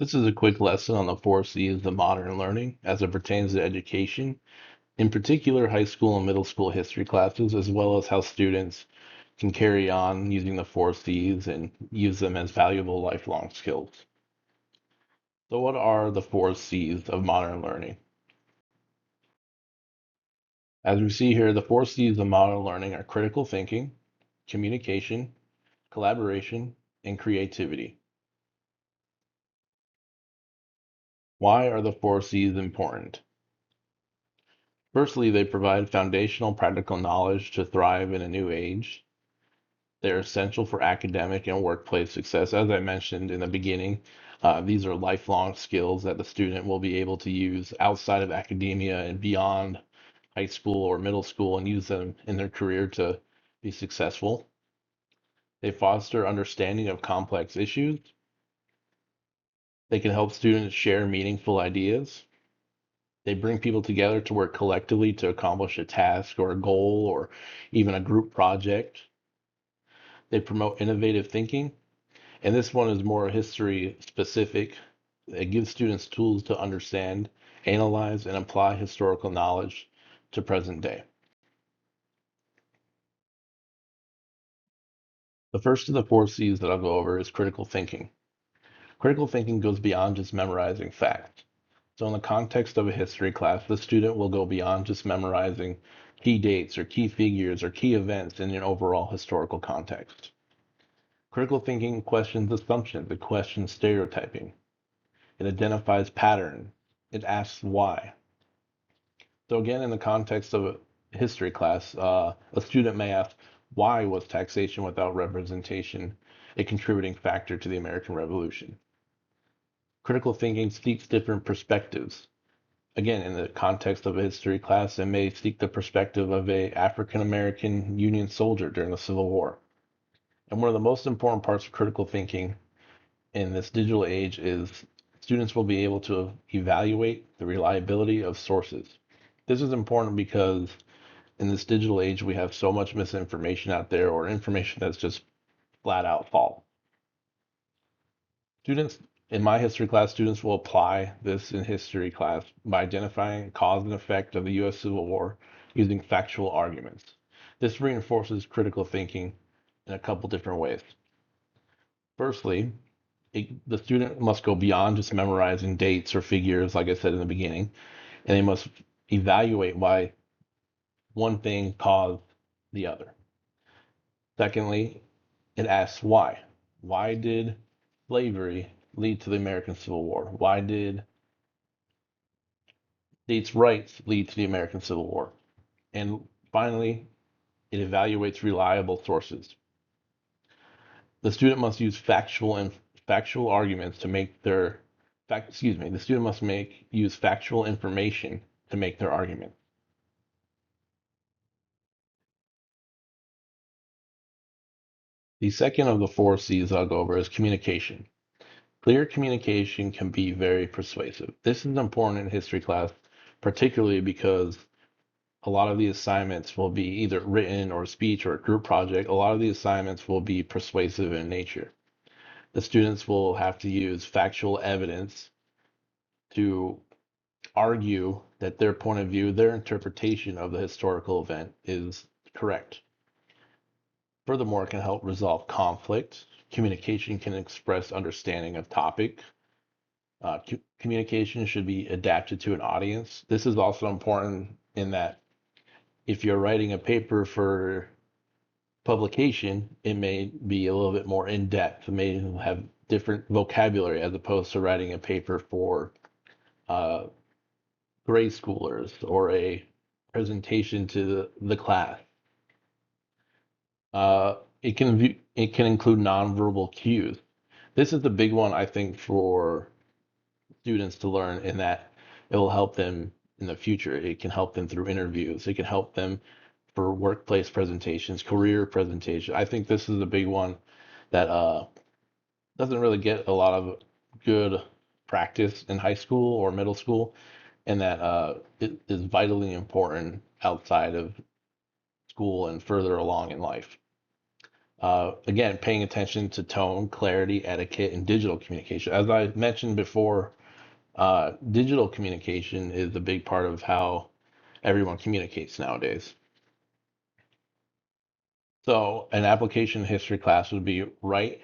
This is a quick lesson on the four C's of modern learning as it pertains to education, in particular high school and middle school history classes, as well as how students can carry on using the four C's and use them as valuable lifelong skills. So, what are the four C's of modern learning? As we see here, the four C's of modern learning are critical thinking, communication, collaboration, and creativity. Why are the four C's important? Firstly, they provide foundational practical knowledge to thrive in a new age. They're essential for academic and workplace success. As I mentioned in the beginning, these are lifelong skills that the student will be able to use outside of academia and beyond high school or middle school and use them in their career to be successful. They foster understanding of complex issues. They can help students share meaningful ideas. They bring people together to work collectively to accomplish a task or a goal or even a group project. They promote innovative thinking. And this one is more history specific. It gives students tools to understand, analyze, and apply historical knowledge to present day. The first of the four C's that I'll go over is critical thinking. Critical thinking goes beyond just memorizing facts. So, in the context of a history class, the student will go beyond just memorizing key dates or key figures or key events in an overall historical context. Critical thinking questions assumptions, it questions stereotyping, it identifies pattern, it asks why. So again, in the context of a history class, a student may ask, why was taxation without representation a contributing factor to the American Revolution? Critical thinking seeks different perspectives. Again, in the context of a history class, it may seek the perspective of a African American Union soldier during the Civil War. And one of the most important parts of critical thinking in this digital age is students will be able to evaluate the reliability of sources. This is important because in this digital age, we have so much misinformation out there or information that's just flat out false. Students in my history class, students will apply this in history class by identifying cause and effect of the US Civil War using factual arguments. This reinforces critical thinking in a couple different ways. Firstly, the student must go beyond just memorizing dates or figures, like I said in the beginning, and they must evaluate why one thing caused the other. Secondly, it asks why. Why did slavery lead to the American Civil War? Why did states' rights lead to the American Civil War? And finally, it evaluates reliable sources. The student must use factual arguments to make their the student must make use factual information to make their argument. The second of the four C's I'll go over is communication. Clear communication can be very persuasive. This is important in history class, particularly because a lot of the assignments will be either written or speech or a group project. A lot of the assignments will be persuasive in nature. The students will have to use factual evidence to argue that their point of view, their interpretation of the historical event is correct. Furthermore, it can help resolve conflict. Communication can express understanding of topic. Communication should be adapted to an audience. This is also important in that if you're writing a paper for publication, it may be a little bit more in depth. It may have different vocabulary as opposed to writing a paper for uh, grade schoolers or a presentation to the class. It can include nonverbal cues. This is the big one I think for students to learn in that it will help them in the future. It can help them through interviews. It can help them for workplace presentations, career presentation. I think this is a big one that doesn't really get a lot of good practice in high school or middle school, and that it is vitally important outside of school and further along in life. Again, paying attention to tone, clarity, etiquette, and digital communication. As I mentioned before, digital communication is a big part of how everyone communicates nowadays. So, an application history class would be write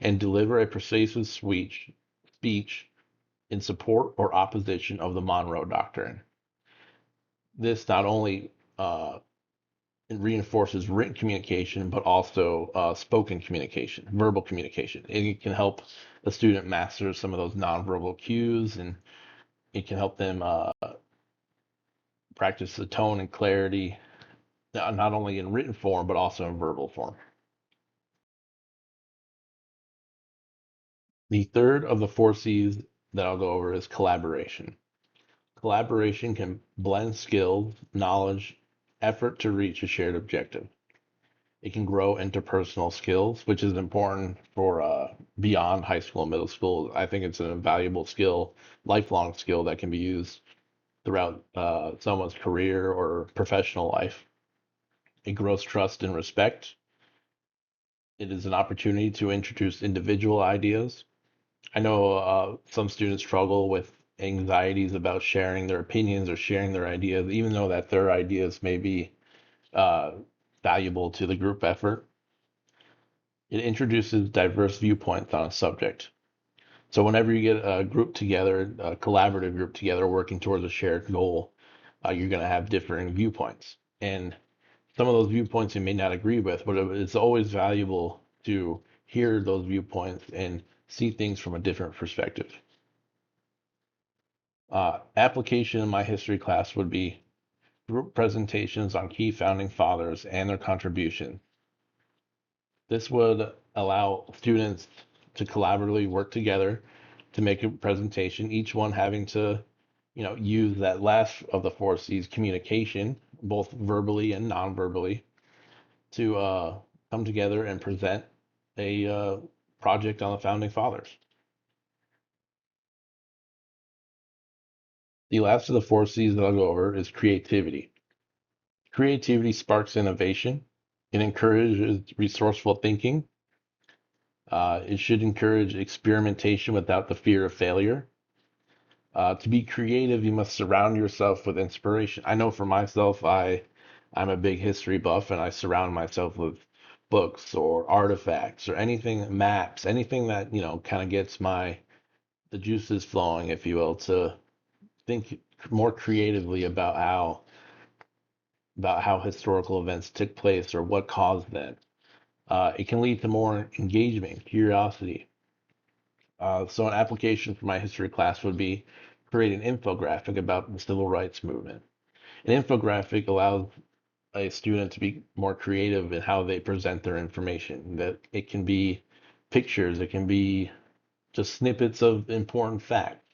and deliver a persuasive speech in support or opposition of the Monroe Doctrine. This not only it reinforces written communication, but also spoken communication, verbal communication. It can help the student master some of those nonverbal cues, and it can help them practice the tone and clarity, not only in written form, but also in verbal form. The third of the four C's that I'll go over is collaboration. Collaboration can blend skills, knowledge, effort to reach a shared objective. It can grow interpersonal skills, which is important for beyond high school and middle school. I think it's an invaluable skill, lifelong skill that can be used throughout someone's career or professional life. It grows trust and respect. It is an opportunity to introduce individual ideas. I know some students struggle with anxieties about sharing their opinions or sharing their ideas, even though that their ideas may be uh, valuable to the group effort. It introduces diverse viewpoints on a subject. So whenever you get a group together, a collaborative group together working towards a shared goal, you're going to have differing viewpoints. And some of those viewpoints you may not agree with, but it's always valuable to hear those viewpoints and see things from a different perspective. Application in my history class would be group presentations on key founding fathers and their contribution. This would allow students to collaboratively work together to make a presentation, each one having to, use that last of the four C's, communication, both verbally and non-verbally, to come together and present a project on the founding fathers. The last of the four C's that I'll go over is creativity. Creativity sparks innovation. It encourages resourceful thinking. It should encourage experimentation without the fear of failure. To be creative, you must surround yourself with inspiration. I know for myself, I'm a big history buff, and I surround myself with books or artifacts or anything, maps, anything that, kind of gets the juices flowing, if you will, to think more creatively about how historical events took place or what caused them. It can lead to more engagement, curiosity. So an application for my history class would be create an infographic about the civil rights movement. An infographic allows a student to be more creative in how they present their information. That it can be pictures, it can be just snippets of important facts.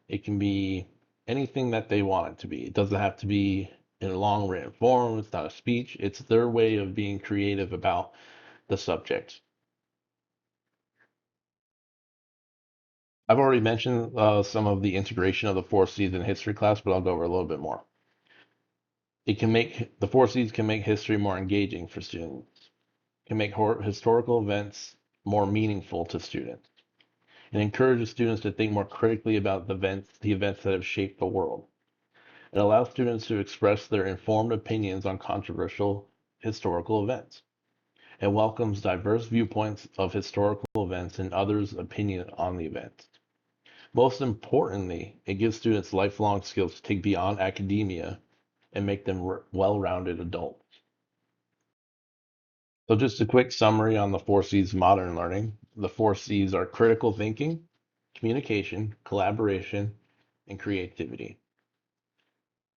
It can be anything that they want it to be. It doesn't have to be in a long written form. It's not a speech. It's their way of being creative about the subject. I've already mentioned some of the integration of the four C's in history class, but I'll go over a little bit more. The four C's can make history more engaging for students. It can make historical events more meaningful to students. It encourages students to think more critically about the events that have shaped the world. It allows students to express their informed opinions on controversial historical events. It welcomes diverse viewpoints of historical events and others' opinion on the events. Most importantly, it gives students lifelong skills to take beyond academia and make them well-rounded adults. So just a quick summary on the four C's of modern learning. The four C's are critical thinking, communication, collaboration, and creativity.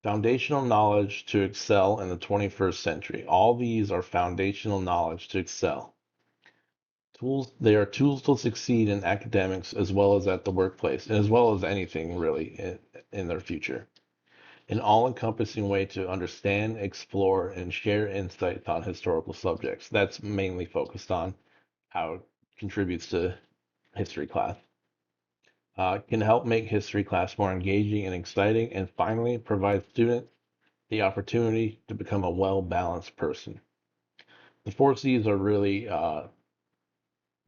Foundational knowledge to excel in the 21st century. All these are foundational knowledge to excel. They are tools to succeed in academics as well as at the workplace, and as well as anything really in their future. An all-encompassing way to understand, explore, and share insights on historical subjects. That's mainly focused on how it contributes to history class. Can help make history class more engaging and exciting, and finally, provide students the opportunity to become a well-balanced person. The four C's are really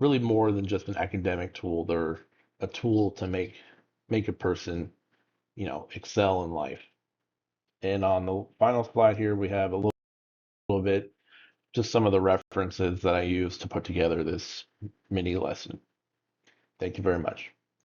more than just an academic tool. They're a tool to make a person, excel in life. And on the final slide here, we have a little bit, just some of the references that I use to put together this mini lesson. Thank you very much.